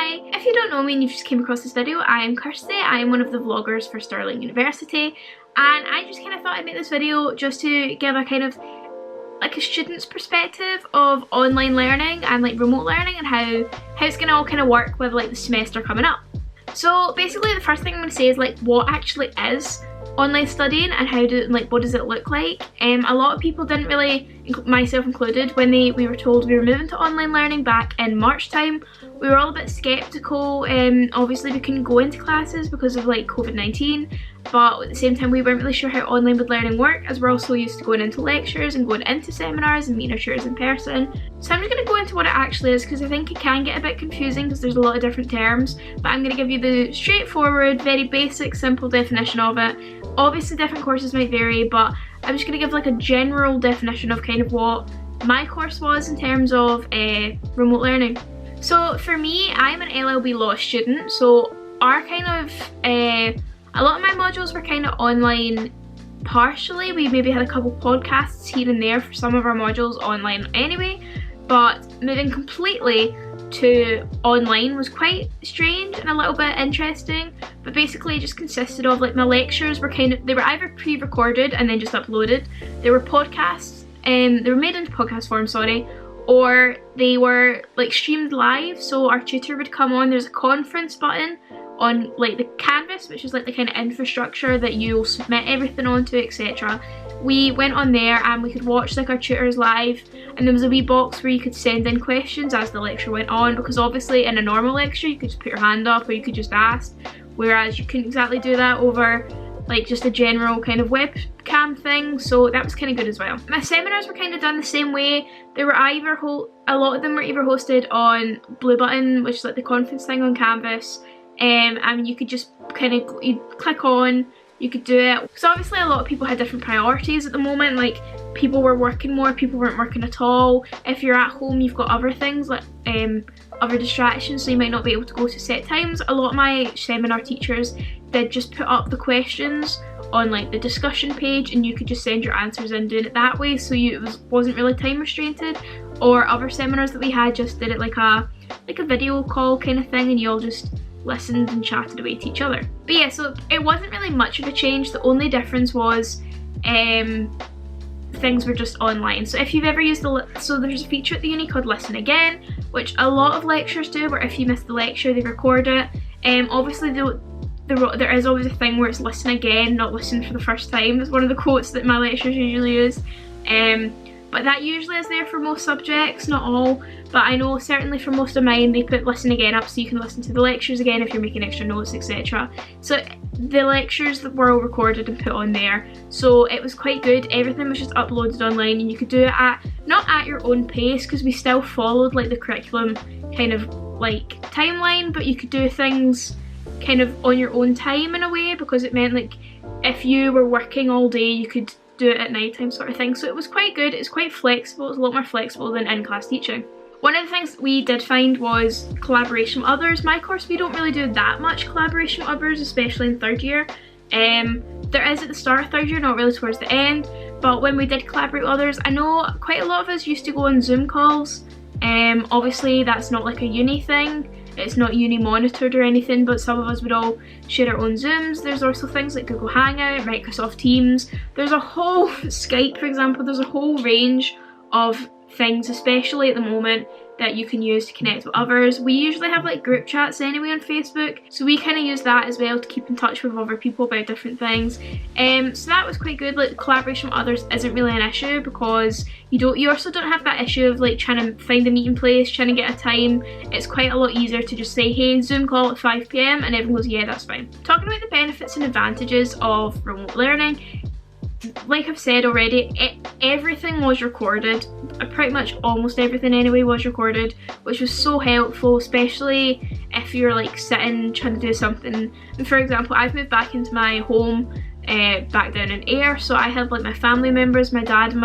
Hi! If you don't know me and you've just came across this video, I am Kirsty. I am one of the vloggers for Stirling University, and I just kind of thought I'd make this video just to give a kind of like a student's perspective of online learning and like remote learning and how it's going to all kind of work with like the semester coming up. So basically the first thing I'm going to say is like what actually is online studying and what does it look like. A lot of people didn't really, myself included, when we were told we were moving to online learning back in March time, we were all a bit sceptical. Obviously we couldn't go into classes because of like COVID-19, but at the same time we weren't really sure how online would learning work, as we're also used to going into lectures and going into seminars and meeting our tutors in person. So I'm just going to go into what it actually is, because I think it can get a bit confusing because there's a lot of different terms, but I'm going to give you the straightforward, very basic, simple definition of it. Obviously different courses might vary, but I'm just going to give like a general definition of kind of what my course was in terms of remote learning. So for me, I'm an LLB law student, so our kind of, a lot of my modules were kind of online partially. We maybe had a couple podcasts here and there for some of our modules online anyway, but moving completely to online was quite strange and a little bit interesting. But basically it just consisted of like my lectures were they were either pre-recorded and then just uploaded. They were podcasts, they were made into podcast form, sorry, or they were like streamed live. So our tutor would come on, there's a conference button on like the Canvas, which is like the kind of infrastructure that you'll submit everything onto, etc. We went on there and we could watch like our tutors live, and there was a wee box where you could send in questions as the lecture went on, because obviously in a normal lecture you could just put your hand up or you could just ask, whereas you couldn't exactly do that over like just a general kind of webcam thing, so that was kind of good as well. My seminars were kind of done the same way. They were either a lot of them were either hosted on Blue Button, which is like the conference thing on Canvas, and you could just kind of, you'd click on, you could do it. So obviously a lot of people had different priorities at the moment, like people were working more, people weren't working at all. If you're at home you've got other things like other distractions, so you might not be able to go to set times. A lot of my seminar teachers did just put up the questions on like the discussion page and you could just send your answers in doing it that way, so it wasn't really time restricted. Or other seminars that we had just did it like a video call kind of thing, and you all just listened and chatted away to each other. But yeah, so it wasn't really much of a change. The only difference was things were just online. So if you've ever used so there's a feature at the uni called Listen Again, which a lot of lectures do, where if you miss the lecture they record it. Obviously there is always a thing where it's listen again, not listen for the first time. It's one of the quotes that my lecturers usually use. But that usually is there for most subjects, not all, but I know certainly for most of mine they put listen again up so you can listen to the lectures again if you're making extra notes, etc. So the lectures that were all recorded and put on there, so it was quite good. Everything was just uploaded online and you could do it not at your own pace, because we still followed like the curriculum kind of like timeline, but you could do things kind of on your own time in a way, because it meant like if you were working all day you could do it at night time sort of thing. So it was quite good. It's quite flexible. It's a lot more flexible than in-class teaching. One of the things we did find was collaboration with others. My course, we don't really do that much collaboration with others, especially in third year. There is at the start of third year, not really towards the end, but when we did collaborate with others, I know quite a lot of us used to go on Zoom calls. Obviously that's not like a uni thing, it's not uni monitored or anything, but some of us would all share our own Zooms. There's also things like Google Hangout, Microsoft Teams, there's a whole Skype for example, there's a whole range of things, especially at the moment, that you can use to connect with others. We usually have like group chats anyway on Facebook, so we kind of use that as well to keep in touch with other people about different things. So that was quite good. Like collaboration with others isn't really an issue, because you also don't have that issue of like trying to find a meeting place, trying to get a time. It's quite a lot easier to just say, hey, Zoom call at 5 PM, and everyone goes, yeah, that's fine. Talking about the benefits and advantages of remote learning, like I've said already, everything was recorded. Pretty much almost everything anyway was recorded, which was so helpful, especially if you're like sitting trying to do something. And for example, I've moved back into my home back down in Ayr, so I have like my family members, my dad and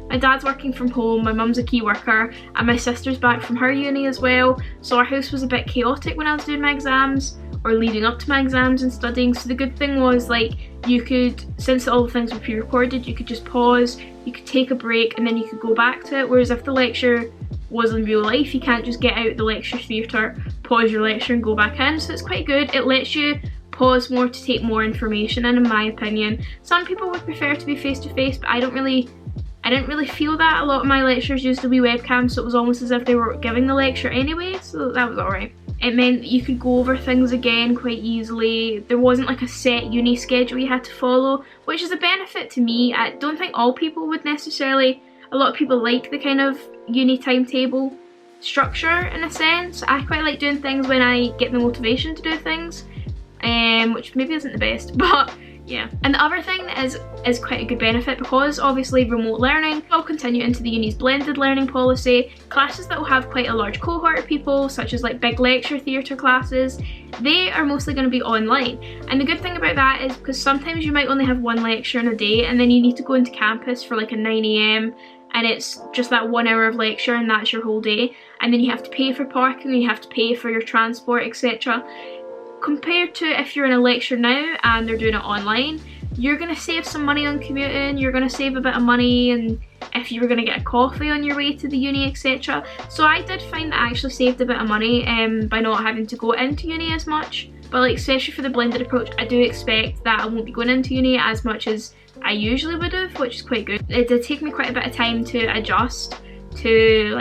my dad's working from home, my mum's a key worker, and my sister's back from her uni as well. So our house was a bit chaotic when I was doing my exams, or leading up to my exams and studying. So the good thing was like you could, since all the things were pre-recorded, you could just pause, you could take a break, and then you could go back to it. Whereas if the lecture was in real life, you can't just get out the lecture theatre, pause your lecture and go back in, so it's quite good. It lets you pause more to take more information in my opinion. Some people would prefer to be face-to-face, but I didn't really feel that. A lot of my lectures used to be webcam, so it was almost as if they were giving the lecture anyway, so that was alright. It meant that you could go over things again quite easily. There wasn't like a set uni schedule you had to follow, which is a benefit to me. I don't think all people would necessarily. A lot of people like the kind of uni timetable structure in a sense. I quite like doing things when I get the motivation to do things, which maybe isn't the best, but yeah. And the other thing that is quite a good benefit, because obviously remote learning will continue into the uni's blended learning policy. Classes that will have quite a large cohort of people, such as like big lecture theatre classes, they are mostly going to be online. And the good thing about that is because sometimes you might only have one lecture in a day, and then you need to go into campus for like a 9 AM, and it's just that 1 hour of lecture and that's your whole day, and then you have to pay for parking, you have to pay for your transport, etc. Compared to if you're in a lecture now and they're doing it online, you're going to save some money on commuting, you're going to save a bit of money, and if you were going to get a coffee on your way to the uni, etc. So I did find that I actually saved a bit of money by not having to go into uni as much. But like, especially for the blended approach, I do expect that I won't be going into uni as much as I usually would have, which is quite good. It did take me quite a bit of time to adjust to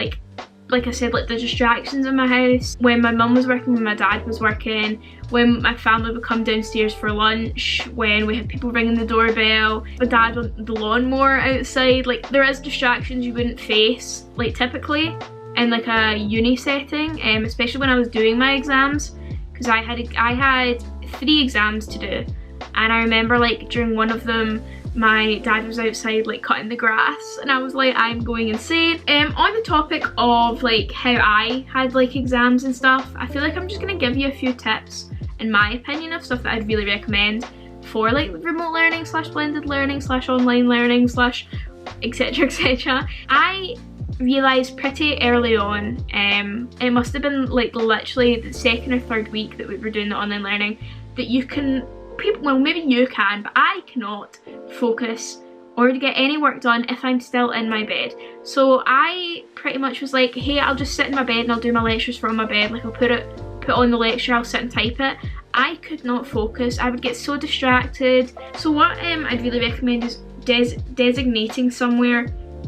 like I said, like the distractions in my house. When my mum was working, when my dad was working, when my family would come downstairs for lunch, when we had people ringing the doorbell, my dad on the lawnmower outside. Like, there is distractions you wouldn't face like typically in like a uni setting, especially when I was doing my exams, because I had 3 exams to do, and I remember like during one of them my dad was outside like cutting the grass, and I was like, I'm going insane. On the topic of like how I had like exams and stuff, I feel like I'm just gonna give you a few tips in my opinion of stuff that I'd really recommend for like remote learning / blended learning / online learning / etc etc. I realised pretty early on, it must have been like literally the 2nd or 3rd week that we were doing the online learning, that you can, well maybe you can, but I cannot focus or to get any work done if I'm still in my bed. So I pretty much was like, hey, I'll just sit in my bed and I'll do my lectures from my bed. Like, I'll put on the lecture, I'll sit and type it. I could not focus, I would get so distracted. So what I'd really recommend is designating somewhere,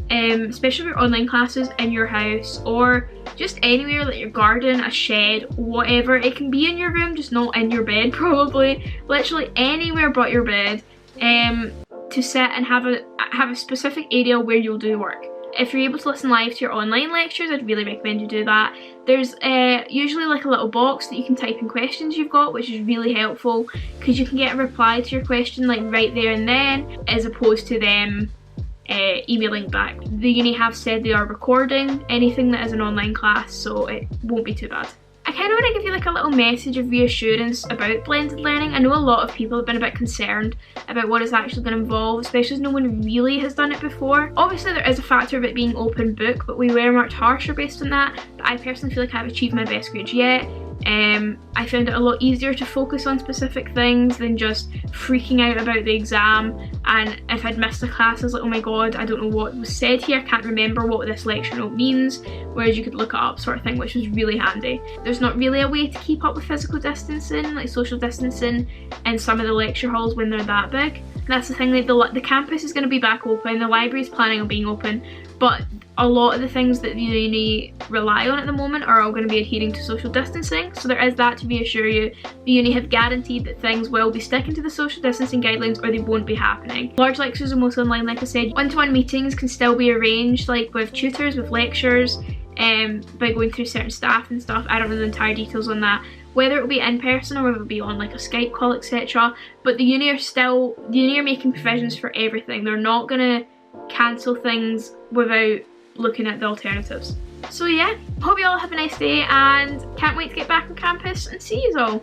especially for online classes, in your house or just anywhere, like your garden, a shed, whatever. It can be in your room, just not in your bed probably. Literally anywhere but your bed, to sit and have a specific area where you'll do work. If you're able to listen live to your online lectures, I'd really recommend you do that. There's usually like a little box that you can type in questions you've got, which is really helpful because you can get a reply to your question like right there and then, as opposed to them emailing back. The uni have said they are recording anything that is an online class, so it won't be too bad. I kind of want to give you like a little message of reassurance about blended learning. I know a lot of people have been a bit concerned about what it's actually going to involve, especially as no one really has done it before. Obviously there is a factor of it being open book, but we were marked harsher based on that. But I personally feel like I've achieved my best grades yet. I found it a lot easier to focus on specific things than just freaking out about the exam, and if I'd missed a class I was like, oh my god, I don't know what was said here, I can't remember what this lecture note means, whereas you could look it up sort of thing, which was really handy. There's not really a way to keep up with physical distancing, like social distancing, in some of the lecture halls when they're that big. And that's the thing, like the campus is going to be back open, the library's planning on being open, but a lot of the things that the uni rely on at the moment are all going to be adhering to social distancing, so there is that to reassure you. The uni have guaranteed that things will be sticking to the social distancing guidelines or they won't be happening. Large lectures are mostly online, like I said. One-to-one meetings can still be arranged, like with tutors, with lecturers, by going through certain staff and stuff. I don't know the entire details on that, whether it will be in person or whether it will be on like a Skype call, etc. But the uni are making provisions for everything. They're not going to cancel things without looking at the alternatives. So yeah, hope you all have a nice day and can't wait to get back on campus and see you all.